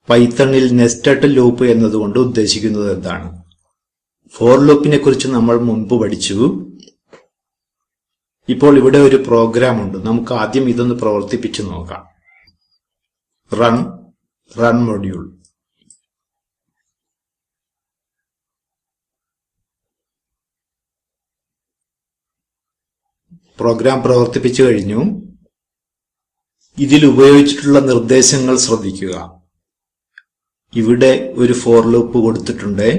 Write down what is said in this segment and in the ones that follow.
പൈത്തണിൽ nested loop എന്നതുകൊണ്ട് ഉദ്ദേശിക്കുന്നത് എന്താണ്? ഫോർ ലൂപ്പിനെ കുറിച്ച് നമ്മൾ മുൻപ് പഠിച്ചു. ഇപ്പോൾ ഇവിടെ ഒരു പ്രോഗ്രാം ഉണ്ട്. നമുക്ക് ആദ്യം ഇതൊന്ന് പ്രവർത്തിപ്പിച്ചു നോക്കാം. Run module. പ്രോഗ്രാം പ്രവർത്തിപ്പിച്ചു കഴിഞ്ഞു. ഇതിൽ ഉപയോഗിച്ചിട്ടുള്ള നിർദ്ദേശങ്ങൾ ശ്രദ്ധിക്കുക. ഇവിടെ ഒരു ഫോർ ലൂപ്പ് കൊടുത്തിട്ടുണ്ട്.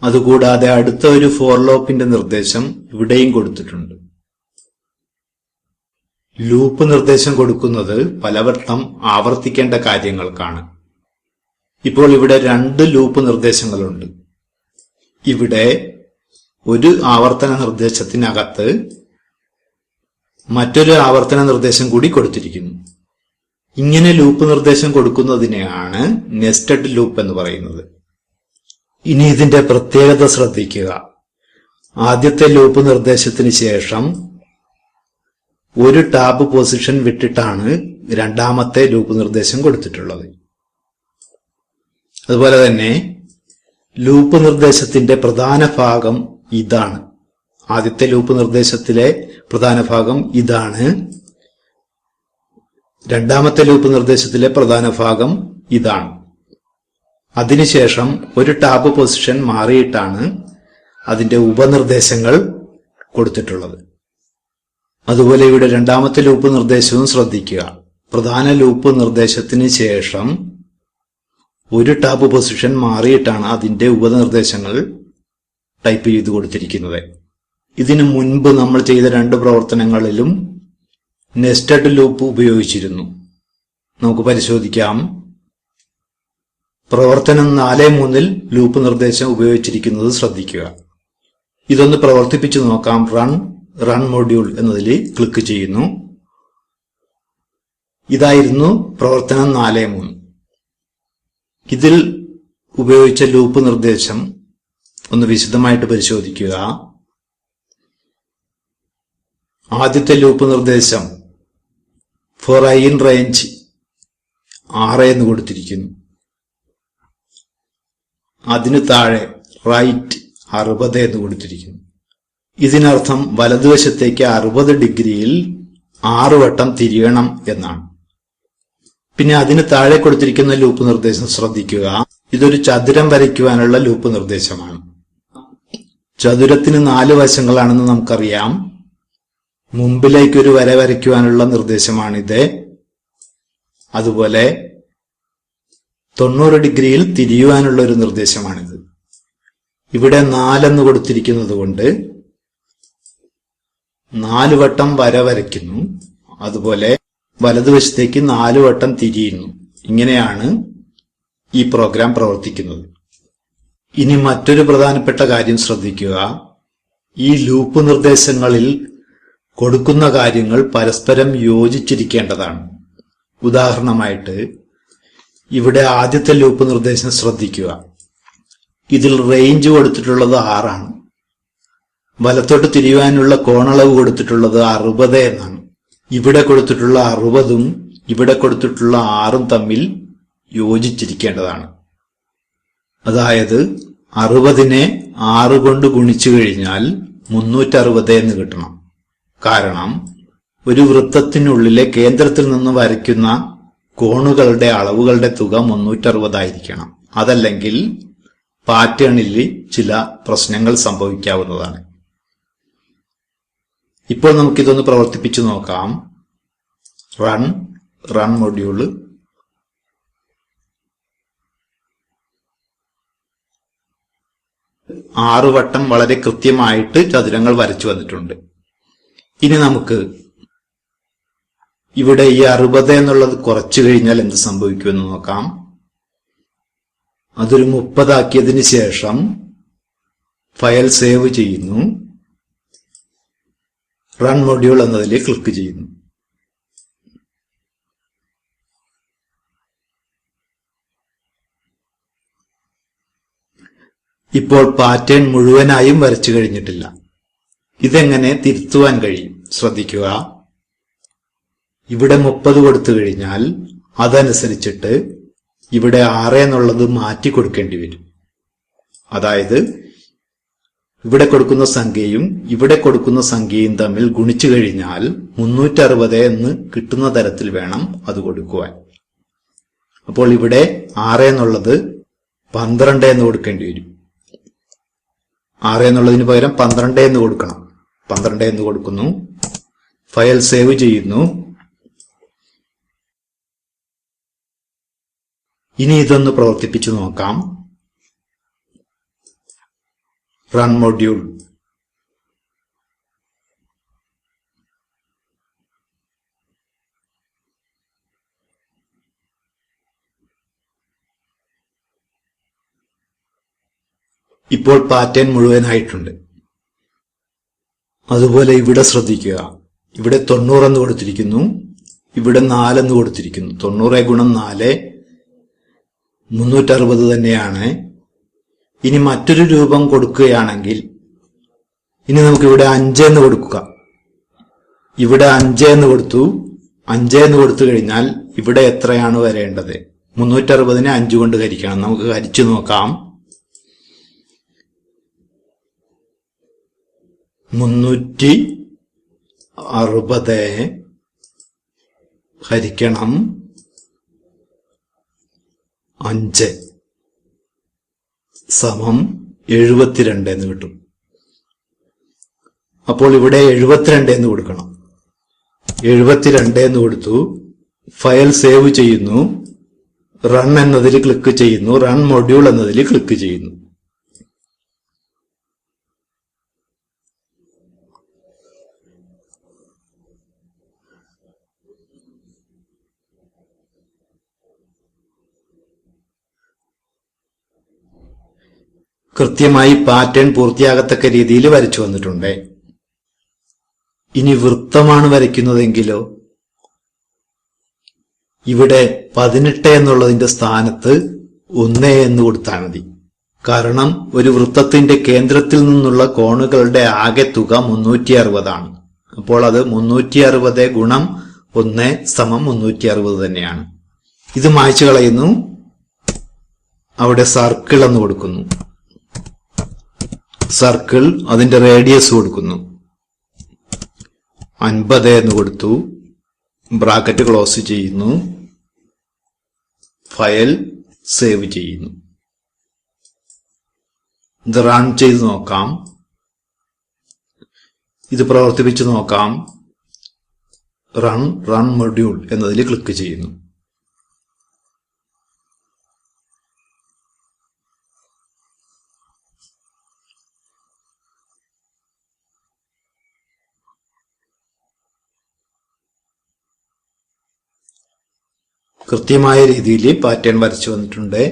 അതുകൂടാതെ അടുത്ത ഒരു ഫോർ ലൂപ്പിന്റെ നിർദ്ദേശം ഇവിടെയും കൊടുത്തിട്ടുണ്ട്. ലൂപ്പ് നിർദ്ദേശം കൊടുക്കുന്നത് പലവട്ടം ആവർത്തിക്കേണ്ട കാര്യങ്ങൾക്കാണ്. ഇപ്പോൾ ഇവിടെ 2 ലൂപ്പ് നിർദ്ദേശങ്ങളുണ്ട്. ഇവിടെ ഒരു ആവർത്തന നിർദ്ദേശത്തിനകത്ത് മറ്റൊരു ആവർത്തന നിർദ്ദേശം കൂടി കൊടുത്തിരിക്കുന്നു. ഇങ്ങനെ ലൂപ്പ് നിർദ്ദേശം കൊടുക്കുന്നതിനെയാണ് നെസ്റ്റഡ് ലൂപ്പ് എന്ന് പറയുന്നത്. ഇനി ഇതിന്റെ പ്രത്യേകത ശ്രദ്ധിക്കുക. ആദ്യത്തെ ലൂപ്പ് നിർദ്ദേശത്തിന് ശേഷം ഒരു ടാബ് പൊസിഷൻ വിട്ടിട്ടാണ് രണ്ടാമത്തെ ലൂപ്പ് നിർദ്ദേശം കൊടുത്തിട്ടുള്ളത്. അതുപോലെ തന്നെ ലൂപ്പ് നിർദ്ദേശത്തിന്റെ പ്രധാന ഭാഗം ഇതാണ്. ആദ്യത്തെ ലൂപ്പ് നിർദ്ദേശത്തിലെ പ്രധാന ഭാഗം ഇതാണ്. രണ്ടാമത്തെ ലൂപ്പ് നിർദ്ദേശത്തിലെ പ്രധാന ഭാഗം ഇതാണ്. അതിനുശേഷം ഒരു ടാബ് പൊസിഷൻ മാറിയിട്ടാണ് അതിന്റെ ഉപനിർദ്ദേശങ്ങൾ കൊടുത്തിട്ടുള്ളത്. അതുപോലെ ഇവിടെ രണ്ടാമത്തെ ലൂപ്പ് നിർദ്ദേശവും ശ്രദ്ധിക്കുക. പ്രധാന ലൂപ്പ് നിർദ്ദേശത്തിന് ശേഷം ഒരു ടാബ് പൊസിഷൻ മാറിയിട്ടാണ് അതിന്റെ ഉപനിർദ്ദേശങ്ങൾ ടൈപ്പ് ചെയ്ത് കൊടുത്തിരിക്കുന്നത്. ഇതിനു മുൻപ് നമ്മൾ ചെയ്ത 2 പ്രവർത്തനങ്ങളിലും നെസ്റ്റഡ് ലൂപ്പ് ഉപയോഗിച്ചിരുന്നു. നമുക്ക് പരിശോധിക്കാം. പ്രവർത്തനം 4.3 ലൂപ്പ് നിർദ്ദേശം ഉപയോഗിച്ചിരിക്കുന്നത് ശ്രദ്ധിക്കുക. ഇതൊന്ന് പ്രവർത്തിപ്പിച്ചു നോക്കാം. റൺ മൊഡ്യൂൾ എന്നതിൽ ക്ലിക്ക് ചെയ്യുന്നു. ഇതായിരുന്നു പ്രവർത്തനം 4.3. ഇതിൽ ഉപയോഗിച്ച ലൂപ്പ് നിർദ്ദേശം ഒന്ന് വിശദമായിട്ട് പരിശോധിക്കുക. ആദ്യത്തെ ലൂപ്പ് നിർദ്ദേശം ഫോർ ഐ ഇൻ റേഞ്ച് 6 എന്ന് കൊടുത്തിരിക്കുന്നു. അതിനു താഴെ റൈറ്റ് 60 എന്ന് കൊടുത്തിരിക്കുന്നു. ഇതിനർത്ഥം വലതുവശത്തേക്ക് 60 ഡിഗ്രിയിൽ 6 വട്ടം തിരിയണം എന്നാണ്. പിന്നെ അതിന് താഴെ കൊടുത്തിരിക്കുന്ന ലൂപ്പ് നിർദ്ദേശം ശ്രദ്ധിക്കുക. ഇതൊരു ചതുരം വരയ്ക്കുവാനുള്ള ലൂപ്പ് നിർദ്ദേശമാണ്. ചതുരത്തിന് 4 വശങ്ങളാണെന്ന് നമുക്കറിയാം. മുമ്പിലേക്ക് ഒരു വര വരയ്ക്കുവാനുള്ള നിർദ്ദേശമാണിത്. അതുപോലെ 90 ഡിഗ്രിയിൽ തിരിയുവാനുള്ള ഒരു നിർദ്ദേശമാണിത്. ഇവിടെ 4 എന്ന് കൊടുത്തിരിക്കുന്നത് കൊണ്ട് 4 വട്ടം വര വരയ്ക്കുന്നു. അതുപോലെ വലതുവശത്തേക്ക് 4 വട്ടം തിരിയുന്നു. ഇങ്ങനെയാണ് ഈ പ്രോഗ്രാം പ്രവർത്തിക്കുന്നത്. ഇനി മറ്റൊരു പ്രധാനപ്പെട്ട കാര്യം ശ്രദ്ധിക്കുക. ഈ ലൂപ്പ് നിർദ്ദേശങ്ങളിൽ കൊടുക്കുന്ന കാര്യങ്ങൾ പരസ്പരം യോജിച്ചിരിക്കേണ്ടതാണ്. ഉദാഹരണമായിട്ട് ഇവിടെ ആദ്യത്തെ ലൂപ്പ് നിർദ്ദേശം ശ്രദ്ധിക്കുക. ഇതിൽ റേഞ്ച് കൊടുത്തിട്ടുള്ളത് 6 ആണ്. വലത്തോട്ട് തിരിയുവാനുള്ള കോണളവ് കൊടുത്തിട്ടുള്ളത് 60 എന്നാണ്. ഇവിടെ കൊടുത്തിട്ടുള്ള 60ഉം ഇവിടെ കൊടുത്തിട്ടുള്ള 6ഉം തമ്മിൽ യോജിച്ചിരിക്കേണ്ടതാണ്. അതായത് 60നെ 6 കൊണ്ട് ഗുണിച്ചു കഴിഞ്ഞാൽ 360 എന്ന് കിട്ടണം. കാരണം ഒരു വൃത്തത്തിനുള്ളിലെ കേന്ദ്രത്തിൽ നിന്ന് വരയ്ക്കുന്ന കോണുകളുടെ അളവുകളുടെ തുക 360 ആയിരിക്കണം. അതല്ലെങ്കിൽ പാറ്റേണിൽ ചില പ്രശ്നങ്ങൾ സംഭവിക്കാവുന്നതാണ്. ഇപ്പോൾ നമുക്കിതൊന്ന് പ്രവർത്തിപ്പിച്ചു നോക്കാം. Run module. ആറ് വട്ടം വളരെ കൃത്യമായിട്ട് ചതുരങ്ങൾ വരച്ചു വന്നിട്ടുണ്ട്. ഇനി നമുക്ക് ഇവിടെ ഈ 60 എന്നുള്ളത് കുറച്ചു കഴിഞ്ഞാൽ എന്ത് സംഭവിക്കുമെന്ന് നോക്കാം. അതൊരു 30 ആക്കിയതിന് ശേഷം ഫയൽ സേവ് ചെയ്യുന്നു. റൺ മൊഡ്യൂൾ എന്നതിൽ ക്ലിക്ക് ചെയ്യുന്നു. ഇപ്പോൾ പാറ്റേൺ മുഴുവനായും വരച്ചു കഴിഞ്ഞിട്ടില്ല. ഇതെങ്ങനെ തിരുത്തുവാൻ കഴിയും? ശ്രദ്ധിക്കുക. ഇവിടെ 30 കൊടുത്തു കഴിഞ്ഞാൽ അതനുസരിച്ചിട്ട് ഇവിടെ 6 എന്നുള്ളത് മാറ്റി കൊടുക്കേണ്ടി വരും. അതായത് ഇവിടെ കൊടുക്കുന്ന സംഖ്യയും ഇവിടെ കൊടുക്കുന്ന സംഖ്യയും തമ്മിൽ ഗുണിച്ചു കഴിഞ്ഞാൽ 360 എന്ന് കിട്ടുന്ന തരത്തിൽ വേണം അത് കൊടുക്കുവാൻ. അപ്പോൾ ഇവിടെ 6 എന്നുള്ളത് 12 എന്ന് കൊടുക്കേണ്ടി വരും. 6 എന്നുള്ളതിന് പകരം 12 എന്ന് കൊടുക്കണം. 12 എന്ന് കൊടുക്കുന്നു. ഫയൽ സേവ് ചെയ്യുന്നു. ഇനി ഇതൊന്ന് പ്രവർത്തിപ്പിച്ചു നോക്കാം. Run module. ഇപ്പോൾ പാറ്റേൺ മുഴുവനായിട്ടുണ്ട്. അതുപോലെ ഇവിടെ ശ്രദ്ധിക്കുക. ഇവിടെ 90 എന്ന് കൊടുത്തിരിക്കുന്നു, ഇവിടെ 4 എന്ന് കൊടുത്തിരിക്കുന്നു. 90 ഗുണം 4 360 തന്നെയാണ്. ഇനി മറ്റൊരു രൂപം കൊടുക്കുകയാണെങ്കിൽ ഇനി നമുക്ക് ഇവിടെ 5 എന്ന് കൊടുക്കുക. ഇവിടെ 5 എന്ന് കൊടുത്തു. 5 എന്ന് കൊടുത്തു കഴിഞ്ഞാൽ ഇവിടെ എത്രയാണ് വരേണ്ടത്? 360നെ 5 കൊണ്ട് ഹരിക്കണം. നമുക്ക് ഹരിച്ചു നോക്കാം. 360 ഹരിക്കണം 5 സമം 72 എന്ന് കിട്ടും. അപ്പോൾ ഇവിടെ 72 എന്ന് കൊടുക്കണം. 72 എന്ന് കൊടുത്തു. ഫയൽ സേവ് ചെയ്യുന്നു. റൺ എന്നതിൽ ക്ലിക്ക് ചെയ്യുന്നു. റൺ മൊഡ്യൂൾ എന്നതിൽ ക്ലിക്ക് ചെയ്യുന്നു. കൃത്യമായി പാറ്റേൺ പൂർത്തിയാകത്തക്ക രീതിയിൽ വരച്ചു വന്നിട്ടുണ്ട്. ഇനി വൃത്തമാണ് വരയ്ക്കുന്നതെങ്കിലോ ഇവിടെ 18 എന്നുള്ളതിന്റെ സ്ഥാനത്ത് 1 എന്ന് കൊടുത്താൽ മതി. കാരണം ഒരു വൃത്തത്തിന്റെ കേന്ദ്രത്തിൽ നിന്നുള്ള കോണുകളുടെ ആകെ തുക 360 ആണ്. അപ്പോൾ അത് 360 ഗുണം 1 സമം 360 തന്നെയാണ്. ഇത് മായ്ച്ചു കളയുന്നു. അവിടെ സർക്കിൾ എന്ന് കൊടുക്കുന്നു. സർക്കിൾ അതിന്റെ റേഡിയസ് കൊടുക്കുന്നു. 50 എന്ന് കൊടുത്തു. ബ്രാക്കറ്റ് ക്ലോസ് ചെയ്യുന്നു. ഫയൽ സേവ് ചെയ്യുന്നു. ഇത് റൺ ചെയ്ത് നോക്കാം. ഇത് പ്രവർത്തിപ്പിച്ച് നോക്കാം. റൺ മൊഡ്യൂൾ എന്നതിൽ ക്ലിക്ക് ചെയ്യുന്നു. കൃത്യമായ രീതിയിൽ പാറ്റേൺ വരച്ചു വന്നിട്ടുണ്ട്.